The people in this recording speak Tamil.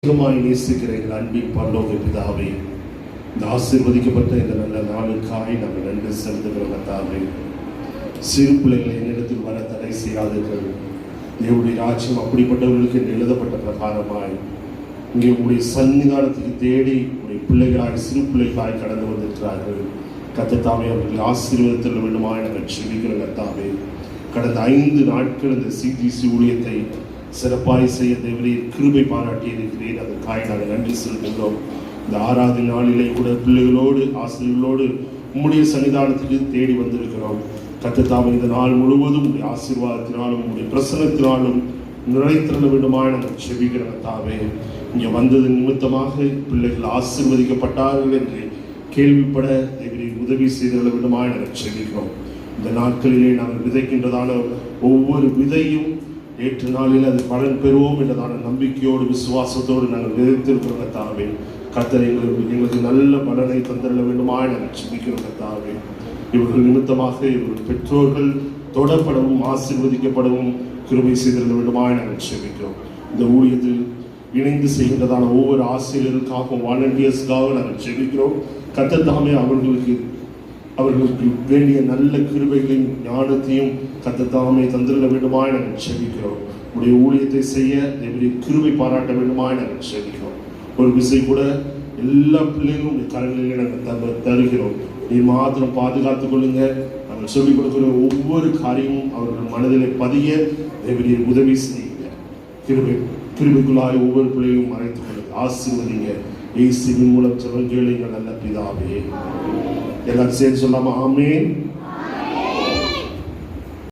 அதிகமாய் நேசிக்கிற எங்கள் அன்பின் பரலோக பிதாவே, இந்த ஆசீர்வதிக்கப்பட்ட இந்த நல்ல நாளுக்காய் நாங்கள் நன்றி செலுத்துகிறோம். கர்த்தாவே, சிறு பிள்ளைகளை என்னிடத்தில் வர தடை செய்யாதீர்கள். தேவனுடைய ராஜ்யம் அப்படிப்பட்டவர்களுக்கு என்று எழுதப்பட்ட பிரகாரமாய் இங்கே உங்களுடைய சன்னிதானத்துக்கு தேடி உங்களுடைய பிள்ளைகளாய் சிறு பிள்ளைகளாய் கடந்து வந்திருக்கிறார்கள். கர்த்தாவே, அவர்கள் ஆசீர்வாதத்தில் வேண்டுமாய் நாங்கள் செபிக்கிறோம். கர்த்தாவே, கடந்த 5 நாட்கள் இந்த சிடிசி ஊழியத்தை சிறப்பாய் செய்ய தேவரீர் கிருபை பாராட்டி இருக்கிறேன். அதற்காக நாங்கள் நன்றி செலுத்துகிறோம். இந்த 6வது நாளிலே கூட பிள்ளைகளோடு ஆசிரியர்களோடு உம்முடைய சன்னிதானத்துக்கு தேடி வந்திருக்கிறோம். கர்த்தாவே, இந்த நாள் முழுவதும் உங்களுடைய ஆசீர்வாதத்தினாலும் உங்களுடைய பிரசன்னத்தினாலும் நிறைத்திருந்த வேண்டுமாய் நாங்கள் செபிக்கிறோம். கர்த்தாவே, இங்கே வந்தது நிமித்தமாக பிள்ளைகள் ஆசீர்வதிக்கப்பட்டார்கள் என்று கேள்விப்பட தேவரீர் உதவி செய்துள்ள வேண்டுமாய் நாங்கள் செபிக்கிறோம். இந்த நாட்களிலே நாங்கள் விதைக்கின்றதான ஒவ்வொரு விதையும் ஏற்ற நாளில் அது பலன் பெறுவோம் என்றதான நம்பிக்கையோடு விசுவாசத்தோடு நாங்கள் விதைத்திருக்கிறோம். கர்த்தாவே, கர்த்தர் எங்களுக்கு நல்ல பலனை தந்திட வேண்டுமாய் நாங்கள் செபிக்கிறோம். கர்த்தாவே, இவர்கள் நிமித்தமாக இவர்கள் பெற்றோர்கள் தொடப்படவும் ஆசீர்வதிக்கப்படவும் கிருபை செய்திருந்த வேண்டுமாய் நாங்கள் செபிக்கிறோம். இந்த ஊழியத்தில் இணைந்து செய்கின்றதான ஒவ்வொரு ஆசிரியர்களுக்காகவும் வாலண்டியர்ஸ்க்காக நாங்கள் செபிக்கிறோம். கர்த்தர் தாமே அவர்களுக்கு வேண்டிய நல்ல கிருபைகளையும் ஞானத்தையும் கர்த்தர் தாமே தந்திட வேண்டுமாய் நாங்கள் செபிக்கிறோம். உடைய ஊழியத்தை செய்ய தேவரீர் கிருபை பாராட்ட வேண்டுமாய் நாங்கள் செபிக்கிறோம். ஒரு விசை கூட எல்லா பிள்ளைகளும் கரங்களிலே நாங்கள் தருகிறோம். நீ மாத்திரம் பாதுகாத்துக் கொள்ளுங்க. நாங்கள் சொல்லிக் கொடுக்கிற ஒவ்வொரு காரியமும் அவர்கள் மனதிலே பதிய தேவரீர் உதவி செய்யுங்க. கிருபைக்குள்ளாய் ஒவ்வொரு பிள்ளையும் மறைத்துக் கொள்ளுங்க. ஆசீர்வதிங்க. இயேசுவின் மூலம் ஜெபம் கேளுங்கள் நல்ல பிதாவே. எல்லாரும் சேர்ந்து சொல்லாமா? ஆமென்.